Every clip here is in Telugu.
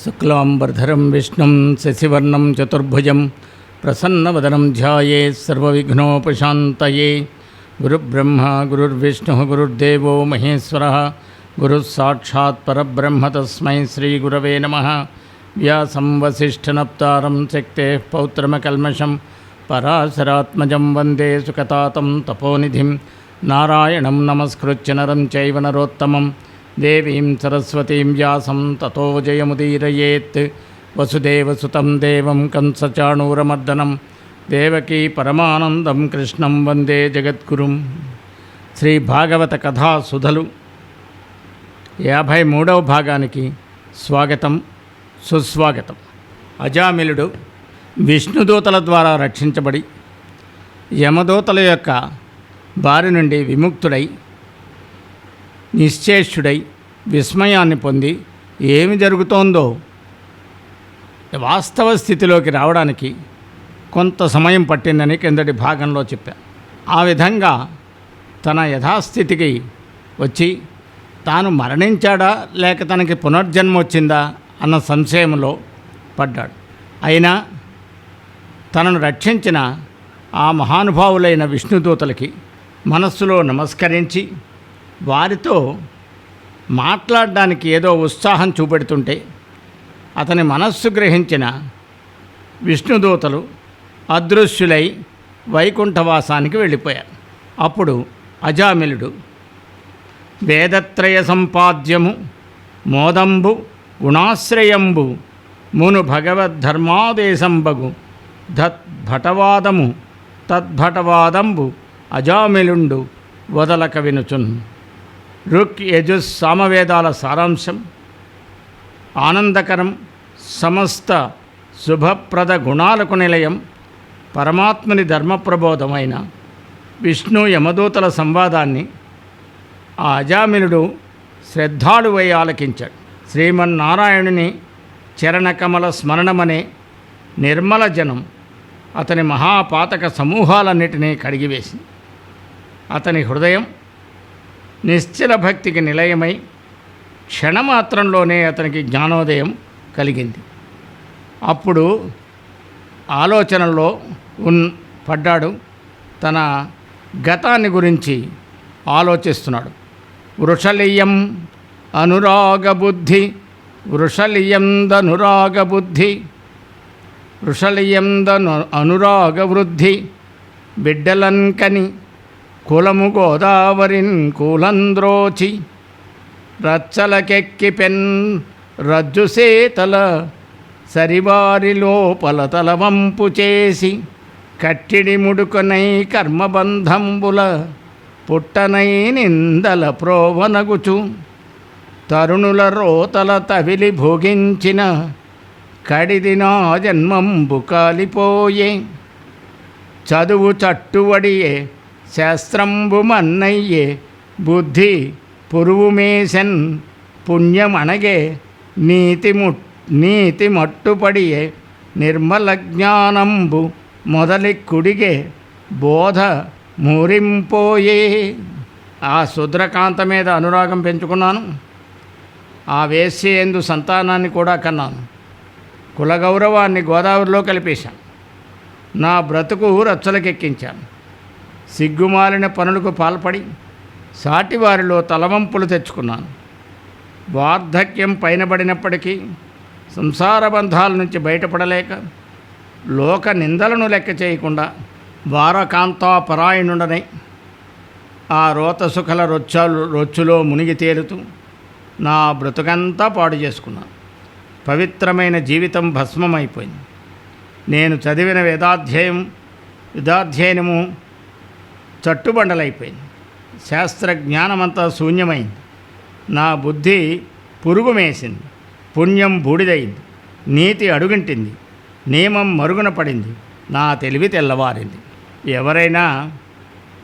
శుక్లాంబరధరం విష్ణుం శశివర్ణం చతుర్భుజం ప్రసన్నవదనం ధ్యాయేత్ సర్వవిఘ్నోపశాంతయే. గురుబ్రహ్మ గురుర్విష్ణు గురుర్దేవో మహేశ్వరః గురుస్సాక్షాత్ పరబ్రహ్మ తస్మై శ్రీగురవే నమః. వ్యాసం వసిష్ఠనప్తారం శక్తేః పౌత్రమకల్మషం పరాశరాత్మజం వందే సుఖతాతం తపోనిధిం. నారాయణం నమస్కృత్య నరం చైవ నరోత్తమం దేవీం సరస్వతీం వ్యాసం తతో జయముదీరయేత్. వసుదేవసుతం దేవం కంసచాణూరమర్దనం దేవకీ పరమానందం కృష్ణం వందే జగద్గురుం. శ్రీ భాగవత కథా సుధలు 53వ భాగానికి స్వాగతం సుస్వాగతం. అజామిలుడు విష్ణుదూతల ద్వారా రక్షించబడి యమదూతల యొక్క బారి నుండి విముక్తుడై నిశ్చేష్యుడై విస్మయాన్ని పొంది ఏమి జరుగుతోందో వాస్తవ స్థితిలోకి రావడానికి కొంత సమయం పట్టిందని కిందటి భాగంలో చెప్పాను. ఆ విధంగా తన యథాస్థితికి వచ్చి తాను మరణించాడా లేక తనకి పునర్జన్మ వచ్చిందా అన్న సంశయంలో పడ్డాడు. అయినా తనను రక్షించిన ఆ మహానుభావులైన విష్ణుదూతలకి మనస్సులో నమస్కరించి వారితో మాట్లాడడానికి ఏదో ఉత్సాహం చూపెడుతుంటే అతని మనస్సు గ్రహించిన విష్ణుదూతలు అదృశ్యులై వైకుంఠవాసానికి వెళ్ళిపోయారు. అప్పుడు అజామిలుడు వేదత్రయ సంపాద్యము మోదంబు గుణాశ్రయంబు మును భగవద్ధర్మాదేశంబగు తద్భటవాదంబు అజామిలుండు వదలక వినుచున్. ఋక్ యజుస్ సామవేదాల సారాంశం ఆనందకరం, సమస్త శుభప్రద గుణాలకు నిలయం, పరమాత్మని ధర్మప్రబోధమైన విష్ణు యమదూతల సంవాదాన్ని ఆ అజామిలుడు శ్రద్ధాళువై ఆలకించాడు. శ్రీమన్నారాయణుని చరణకమల స్మరణమనే నిర్మల జనం అతని మహాపాతక సమూహాలన్నిటినీ కడిగివేసింది. అతని హృదయం నిశ్చల భక్తికి నిలయమై క్షణమాత్రంలోనే అతనికి జ్ఞానోదయం కలిగింది. అప్పుడు ఆలోచనలో పడ్డాడు. తన గతాన్ని గురించి ఆలోచిస్తున్నాడు. వృషలియం అనురాగబుద్ధి అనురాగవృద్ధి బిడ్డలన్కని కులము గోదావరిన్ కూలంద్రోచి రచ్చలకెక్కి పెన్ రజ్జుసేతల సరివారి లోపల తలవంపు చేసి కట్టిడి ముడుకనై కర్మబంధంబుల పుట్టనై నిందల ప్రోవనగుచు తరుణుల రోతల తవిలి భోగించిన కడిది నా జన్మంబు కాలిపోయే. చదువు చట్టువడియే శాస్త్రంబు మన్నయ్యే బుద్ధి పురువుమేసన్ పుణ్యమణగే నీతి మట్టుపడియే నిర్మల జ్ఞానంబు మొదలి కుడిగే బోధ మూరింపోయే. ఆ శుద్రకాంత మీద అనురాగం పెంచుకున్నాను. ఆ వేశ్యేందు సంతానాన్ని కూడా కన్నాను. కులగౌరవాన్ని గోదావరిలో కలిపేశాను. నా బ్రతుకు రచ్చలకెక్కించాను. సిగ్గుమాలిన పనులకు పాల్పడి సాటివారిలో తలవంపులు తెచ్చుకున్నాను. వార్ధక్యం పైనబడినప్పటికీ సంసార బంధాల నుంచి బయటపడలేక లోక నిందలను లెక్క చేయకుండా వారకాంతాపరాయణుడనై ఆ రోతసుఖల రొచ్చులో మునిగి తేలుతూ నా బ్రతుకంతా పాడు చేసుకున్నాను. పవిత్రమైన జీవితం భస్మమైపోయింది. నేను చదివిన వేదాధ్యయనము చట్టుబండలైపోయింది. శాస్త్రజ్ఞానమంతా శూన్యమైంది. నా బుద్ధి పురుగు మేసింది. పుణ్యం బూడిదయింది. నీతి అడుగంటింది. నియమం మరుగున పడింది. నా తెలివి తెల్లవారింది. ఎవరైనా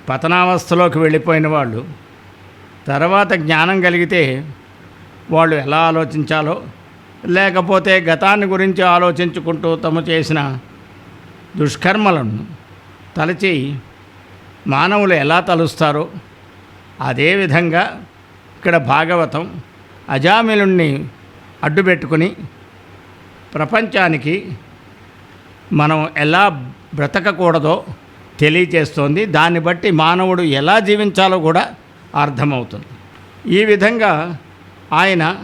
పతనావస్థలోకి వెళ్ళిపోయిన వాళ్ళు తర్వాత జ్ఞానం కలిగితే వాళ్ళు ఎలా ఆలోచించాలో, లేకపోతే గతాన్ని గురించి ఆలోచించుకుంటూ తమ చేసిన దుష్కర్మలను తలచి మానవులు ఎలా తలుస్తారో అదేవిధంగా ఇక్కడ భాగవతం అజామిలుణ్ణి అడ్డుపెట్టుకుని ప్రపంచానికి మనం ఎలా బ్రతకకూడదో తెలియచేస్తోంది. దాన్ని బట్టి మానవుడు ఎలా జీవించాలో కూడా అర్థమవుతుంది. ఈ విధంగా ఆయన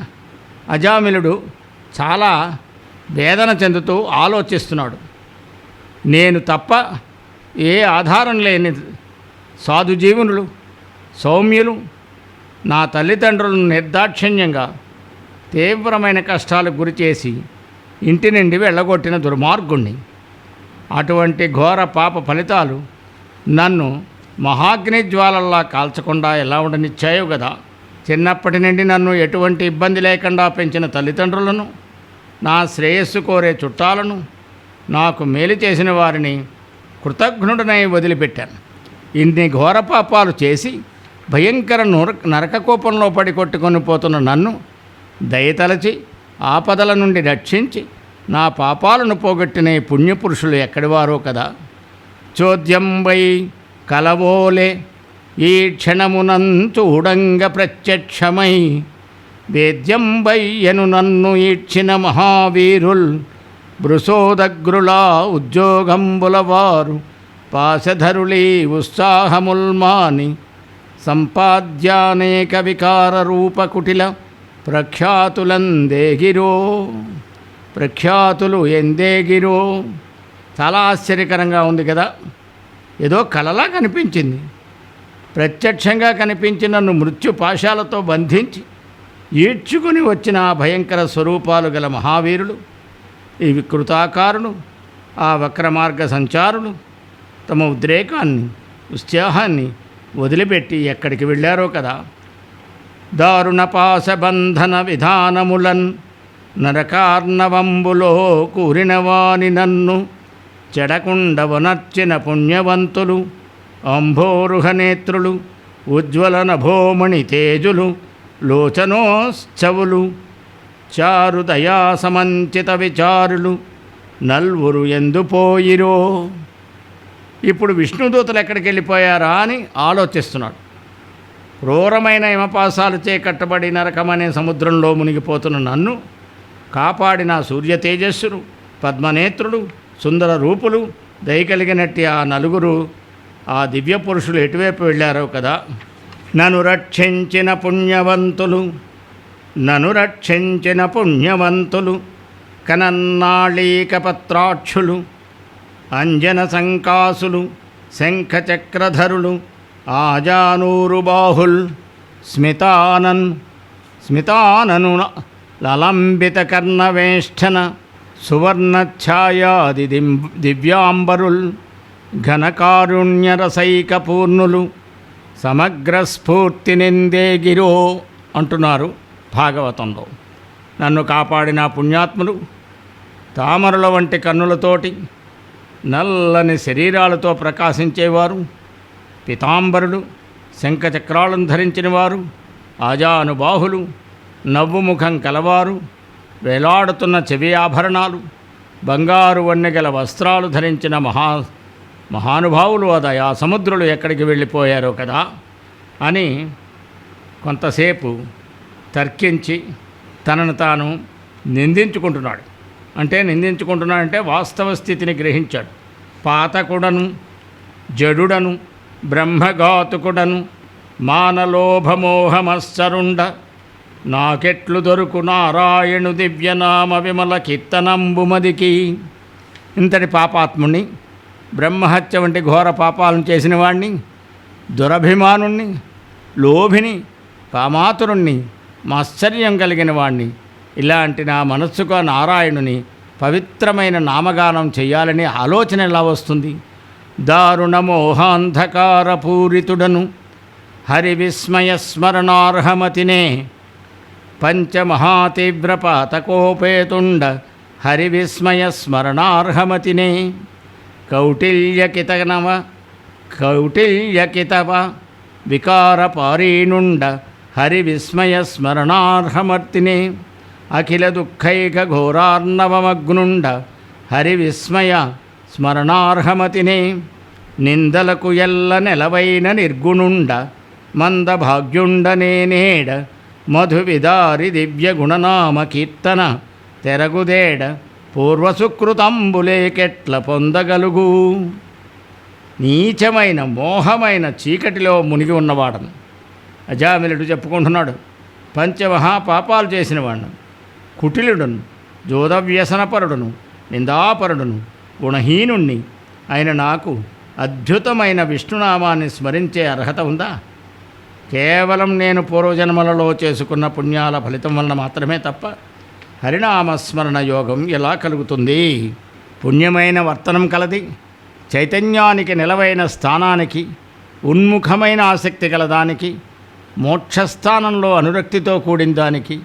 అజామిలుడు చాలా వేదన చెందుతూ ఆలోచిస్తున్నాడు. నేను తప్ప ఏ ఆధారం లేని సాధుజీవునులు, సౌమ్యులు నా తల్లిదండ్రులను నిర్దాక్షిణ్యంగా తీవ్రమైన కష్టాలకు గురిచేసి ఇంటి నుండి వెళ్ళగొట్టిన దుర్మార్గుణ్ణి. అటువంటి ఘోర పాప ఫలితాలు నన్ను మహాగ్ని జ్వాలల్లా కాల్చకుండా ఎలా ఉండనిచ్చాయో కదా. చిన్నప్పటి నుండి నన్ను ఎటువంటి ఇబ్బంది లేకుండా పెంచిన తల్లిదండ్రులను, నా శ్రేయస్సు కోరే చుట్టాలను, నాకు మేలు చేసిన వారిని కృతజ్ఞుడనై వదిలిపెట్టాను. ఇన్ని ఘోర పాపాలు చేసి భయంకర నరకకోపంలో పడి కొట్టుకొని పోతున్న నన్ను దయతలచి ఆపదల నుండి రక్షించి నా పాపాలను పోగొట్టిన ఈ పుణ్యపురుషులు ఎక్కడివారో కదా. చోద్యంబై కలవోలే ఈ క్షణమునంచూడంగ ప్రత్యక్షమై వేద్యంబయ్యను నన్ను ఈడ్చిన మహావీరుల్ బృసోదగ్రులా ఉద్యోగంబులవారు పాశధరులీ ఉత్సాహముల్మాని సంపాద్యానేక వికార రూపకుటిల ప్రఖ్యాతులందేగిరో. ప్రఖ్యాతులు ఎందేగిరో. చాలా ఆశ్చర్యకరంగా ఉంది కదా. ఏదో కలలా కనిపించింది. ప్రత్యక్షంగా కనిపించి నన్ను మృత్యు పాశాలతో బంధించి ఈడ్చుకుని వచ్చిన ఆ భయంకర స్వరూపాలు గల మహావీరులు, ఈ వికృతాకారులు, ఆ వక్రమార్గ సంచారులు తమ ఉద్రేకాన్ని, ఉత్సాహాన్ని వదిలిపెట్టి ఎక్కడికి వెళ్ళారో కదా. దారుణ పాశబంధన విధానములన్ నరకార్ణవంబులో కూరినవాని నన్ను చెడకుండవనర్చిన పుణ్యవంతులు అంభోరుహనేత్రులు ఉజ్వల నభోమణి తేజులు లోచనోత్సవులు చారు దయాసమంచిత విచారులు నల్వురు ఎందుపోయిరో. ఇప్పుడు విష్ణుదూతలు ఎక్కడికి వెళ్ళిపోయారా అని ఆలోచిస్తున్నాడు. క్రూరమైన హిమపాసాలచే కట్టబడి నరకమనే సముద్రంలో మునిగిపోతున్న నన్ను కాపాడిన సూర్య తేజస్సులు, పద్మనేత్రులు, సుందర రూపులు, దయకలిగినట్టి ఆ నలుగురు, ఆ దివ్య పురుషులు ఎటువైపు వెళ్ళారో కదా. నన్ను రక్షించిన పుణ్యవంతులు, నన్ను రక్షించిన పుణ్యవంతులు కనన్నాళీక పత్రాక్షులు అంజన సంకాసులు శంఖచక్రధరులు ఆజానూరు బాహుల్ స్మితానను లలంబిత కర్ణవేష్టన సువర్ణఛాయాది దివ్యాంబరుల్ ఘనకారుణ్యరసైక పూర్ణులు సమగ్ర స్ఫూర్తి నిందేగిరో అంటున్నారు భాగవతంలో. నన్ను కాపాడిన పుణ్యాత్ములు తామరుల వంటి కన్నులతోటి నల్లని శరీరాలతో ప్రకాశించేవారు, పితాంబరులు, శంఖచక్రాలను ధరించిన వారు, ఆజానుబాహులు, నవ్వుముఖం కలవారు, వేలాడుతున్న చెవి ఆభరణాలు, బంగారు వన్నెగల వస్త్రాలు ధరించిన మహానుభావులు ఆ దయా సముద్రులు ఎక్కడికి వెళ్ళిపోయారో కదా అని కొంతసేపు తర్కించి తనను తాను నిందించుకుంటున్నాడు. నిందించుకుంటున్నాడంటే వాస్తవ స్థితిని గ్రహించాడు. పాతకుడను, జడుడను, బ్రహ్మఘాతుకుడను, మానలోభమోహమస్సరుండ నాకెట్లు దొరుకు నారాయణు దివ్యనామ విమల కీర్తనంబుమదికి. ఇంతటి పాపాత్ముణ్ణి, బ్రహ్మహత్య వంటి ఘోర పాపాలను చేసిన వాణ్ణి, దురభిమానుణ్ణి, లోభిని, కామాతురుణ్ణి, మాశ్చర్యం కలిగిన వాణ్ణి, ఇలాంటి నా మనస్సుకు నారాయణుని పవిత్రమైన నామగానం చెయ్యాలని ఆలోచన ఎలా వస్తుంది? దారుణ మోహాంధకార పూరితుడను హరి విస్మయ స్మరణార్హమతినే పంచమహాతీవ్ర పాతకోపేతుండ హరి విస్మయ స్మరణార్హమతినే కౌటిల్యకితవ వికార పారీణుండ హరి విస్మయ స్మరణార్హమర్తినే అఖిల దుఃఖైక ఘోరార్ణవమగ్నుండ హరి విస్మయ స్మరణార్హమతినే నిందలకు ఎల్ల నెలవైన నిర్గుణుండ మందభాగ్యుండనేనేడ మధువిదారి దివ్య గుణనామ కీర్తన తెరగుదేడ పూర్వసుకృతంబులేకెట్ల పొందగలుగు. నీచమైన మోహమైన చీకటిలో మునిగి ఉన్నవాడను. అజామిలుడు చెప్పుకుంటున్నాడు, పంచమహాపాపాలు చేసిన వాడిను, కుటిలుడును, జోదవ్యసనపరుడును, నిందాపరుడును, గుణహీనుణ్ణి అయిన నాకు అద్భుతమైన విష్ణునామాన్ని స్మరించే అర్హత ఉందా? కేవలం నేను పూర్వజన్మలలో చేసుకున్న పుణ్యాల ఫలితం వలన మాత్రమే తప్ప హరినామస్మరణ యోగం ఎలా కలుగుతుంది? పుణ్యమైన వర్తనం కలది, చైతన్యానికి నిలవైన స్థానానికి, ఉన్ముఖమైన ఆసక్తి కలదానికి, మోక్షస్థానంలో అనురక్తితో కూడిన దానికి,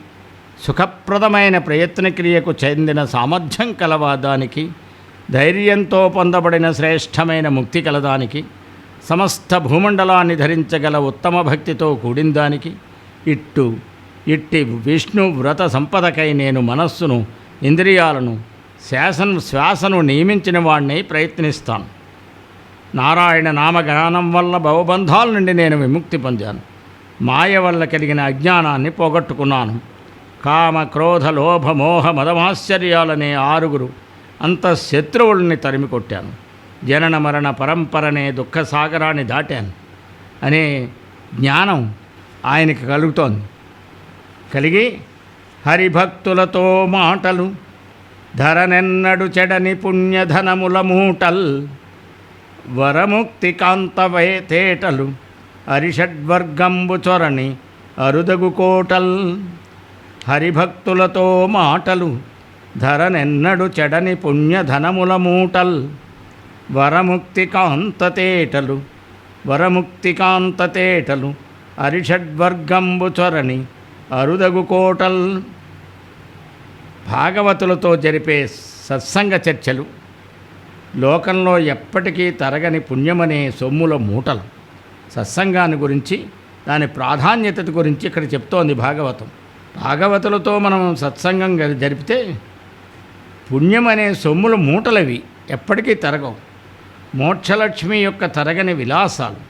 సుఖప్రదమైన ప్రయత్నక్రియకు చెందిన సామర్థ్యం కలవాదానికి, ధైర్యంతో పొందబడిన శ్రేష్టమైన ముక్తి కలదానికి, సమస్త భూమండలాన్ని ధరించగల ఉత్తమ భక్తితో కూడిన దానికి, ఇట్టి విష్ణు వ్రత సంపదకై నేను మనస్సును, ఇంద్రియాలను, శ్వాసను నియమించిన వాడిని ప్రయత్నిస్తాను. నారాయణ నామగానం వల్ల భవబంధాల నుండి నేను విముక్తి పొందాను. మాయ వల్ల కలిగిన అజ్ఞానాన్ని పోగొట్టుకున్నాను. కామ, క్రోధ, లోభ, మోహ, మదమాశ్చర్యాలనే 6 అంతఃశత్రువుల్ని తరిమి కొట్టాను. జనన మరణ పరంపరనే దుఃఖసాగరాన్ని దాటాను అనే జ్ఞానం ఆయనకి కలుగుతోంది. కలిగి హరిభక్తులతో మాటలు ధరనెన్నడు చెడని పుణ్యధనముల మూటల్ వరముక్తి కాంతవే తేటలు అరిషడ్వర్గంబు చొరని అరుదగు కోటల్. హరిభక్తులతో మాటలు ధరనెన్నడు చెడని పుణ్యధనముల మూటల్ వరముక్తి కాంతతేటలు అరిషడ్వర్గంబు చొరని అరుదగు కోటల్. భాగవతులతో జరిపే సత్సంగ చర్చలు లోకంలో ఎప్పటికీ తరగని పుణ్యమనే సొమ్ముల మూటలు. సత్సంగాన్ని గురించి, దాని ప్రాధాన్యత గురించి ఇక్కడ చెప్తోంది భాగవతం. భాగవతులతో మనం సత్సంగం జరిపితే పుణ్యమనే సొమ్ముల మూటలవి ఎప్పటికీ తరగవు. మోక్షలక్ష్మి యొక్క తరగని విలాసాలు,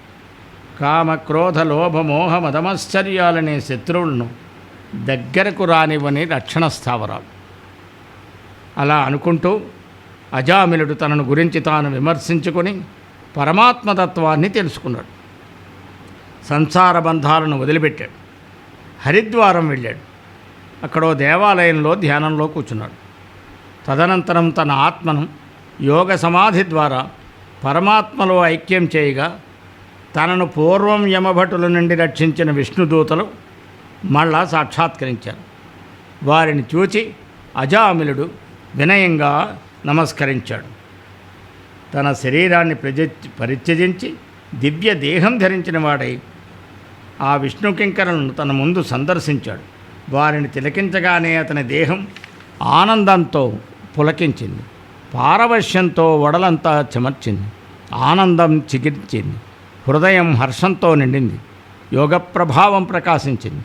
కామ, క్రోధ, లోభ, మోహ, మదమాశ్చర్యాలనే శత్రువులను దగ్గరకు రానివ్వని రక్షణ స్థావరాలు. అలా అనుకుంటూ అజామిలుడు తనను గురించి తాను విమర్శించుకొని పరమాత్మతత్వాన్ని తెలుసుకున్నాడు. సంసార బంధాలను వదిలిపెట్టాడు. హరిద్వారం వెళ్ళాడు. అక్కడో దేవాలయంలో ధ్యానంలో కూర్చున్నాడు. తదనంతరం తన ఆత్మను యోగ సమాధి ద్వారా పరమాత్మలో ఐక్యం చేయగా తనను పూర్వం యమభటుల నుండి రక్షించిన విష్ణుదూతలు మళ్ళా సాక్షాత్కరించారు. వారిని చూచి అజామిలుడు వినయంగా నమస్కరించాడు. తన శరీరాన్ని పరిత్యజించి దివ్య దేహం ధరించిన వాడై ఆ విష్ణుకింకరులను తన ముందు సందర్శించాడు. వారిని తిలకించగానే అతని దేహం ఆనందంతో పులకించింది. పారవశ్యంతో వడలంతా చెమర్చింది. ఆనందం చిగిర్చింది. హృదయం హర్షంతో నిండింది. యోగ ప్రభావం ప్రకాశించింది.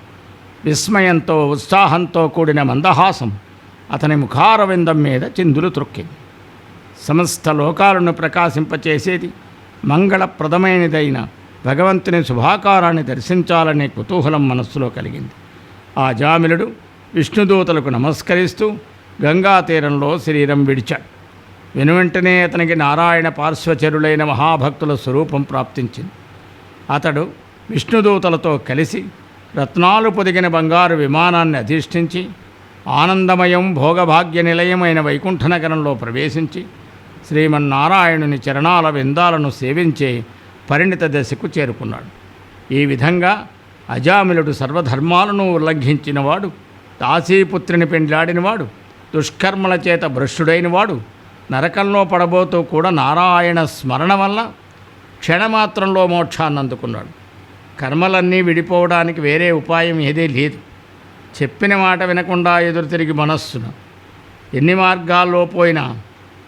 విస్మయంతో ఉత్సాహంతో కూడిన మందహాసం అతని ముఖారవిందం మీద చిందులు త్రొక్కింది. సమస్త లోకాలను ప్రకాశింపచేసేది మంగళప్రదమైనదైన భగవంతుని శుభాకారాన్ని దర్శించాలనే కుతూహలం మనస్సులో కలిగింది. ఆ జామిలుడు విష్ణుదూతలకు నమస్కరిస్తూ గంగా తీరంలో శరీరం విడిచాడు. వెనువెంటనే అతనికి నారాయణ పార్శ్వచరులైన మహాభక్తుల స్వరూపం ప్రాప్తించింది. అతడు విష్ణుదూతలతో కలిసి రత్నాలు పొదిగిన బంగారు విమానాన్ని అధిష్ఠించి ఆనందమయం భోగభాగ్య నిలయమైన వైకుంఠనగరంలో ప్రవేశించి శ్రీమన్నారాయణుని చరణాల విందాలను సేవించే పరిణిత దశకు చేరుకున్నాడు. ఈ విధంగా అజామిలుడు సర్వధర్మాలను ఉల్లంఘించినవాడు, దాసీపుత్రిని పెండ్లాడినవాడు, దుష్కర్మల చేత భ్రష్టుడైనవాడు, నరకంలో పడబోతూ కూడా నారాయణ స్మరణ వల్ల క్షణమాత్రంలో మోక్షాన్ని అందుకున్నాడు. కర్మలన్నీ విడిపోవడానికి వేరే ఉపాయం ఏదీ లేదు. చెప్పిన మాట వినకుండా ఎదురు తిరిగి మనస్సును ఎన్ని మార్గాల్లో పోయినా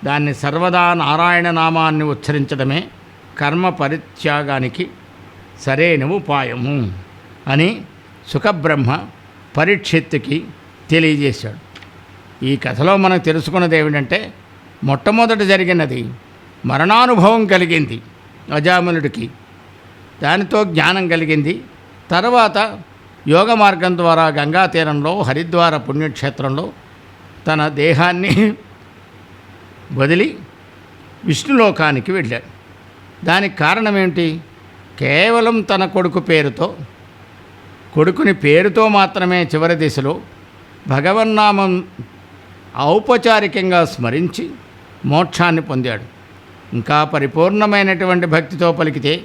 దాన్ని సర్వదా నారాయణ నామాన్ని ఉచ్చరించడమే కర్మ పరిత్యాగానికి సరైన ఉపాయము అని సుఖబ్రహ్మ పరీక్షిత్తుకి తెలియజేశాడు. ఈ కథలో మనం తెలుసుకున్నది ఏమిటంటే, మొట్టమొదట జరిగినది మరణానుభవం కలిగింది అజామిలుడికి. దానితో జ్ఞానం కలిగింది. తర్వాత యోగ మార్గం ద్వారా గంగా తీరంలో హరిద్వార పుణ్యక్షేత్రంలో తన దేహాన్ని వదిలి విష్ణులోకానికి వెళ్ళాడు. దానికి కారణం ఏంటి? కేవలం తన కొడుకుని పేరుతో మాత్రమే చివరి దిశలో భగవన్నామం ఔపచారికంగా స్మరించి మోక్షాన్ని పొందాడు. ఇంకా పరిపూర్ణమైనటువంటి భక్తితో పలికితే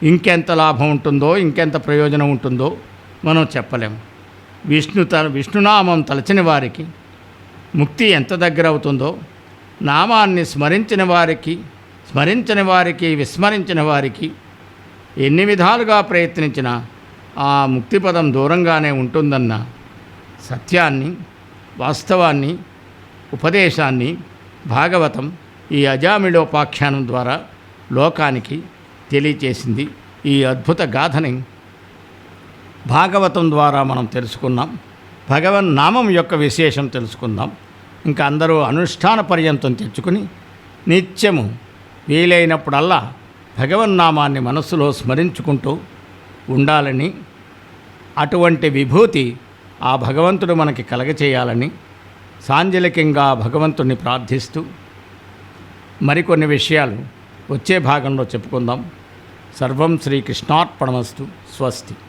ఇంకెంత లాభం ఉంటుందో, ఇంకెంత ప్రయోజనం ఉంటుందో మనం చెప్పలేము. విష్ణునామం తలచని వారికి ముక్తి ఎంత దగ్గర అవుతుందో, నామాన్ని స్మరించని వారికి విస్మరించిన వారికి ఎన్ని విధాలుగా ప్రయత్నించినా ఆ ముక్తిపదం దూరంగానే ఉంటుందన్న సత్యాన్ని, వాస్తవాన్ని, ఉపదేశాన్ని భాగవతం ఈ అజామిళోపాఖ్యానం ద్వారా లోకానికి తెలియచేసింది. ఈ అద్భుత గాథని భాగవతం ద్వారా మనం తెలుసుకున్నాం. భగవన్నామం యొక్క విశేషం తెలుసుకుందాం. ఇంకా అందరూ అనుష్ఠాన పర్యంతం తెచ్చుకుని నిత్యము వీలైనప్పుడల్లా భగవన్నామాన్ని మనస్సులో స్మరించుకుంటూ ఉండాలని, అటువంటి విభూతి ఆ భగవంతుడు మనకి కలగచేయాలని సాంజలికంగా భగవంతుణ్ణి ప్రార్థిస్తూ మరికొన్ని విషయాలు వచ్చే భాగంలో చెప్పుకుందాం. సర్వం శ్రీకృష్ణార్పణమస్తు. స్వస్తి.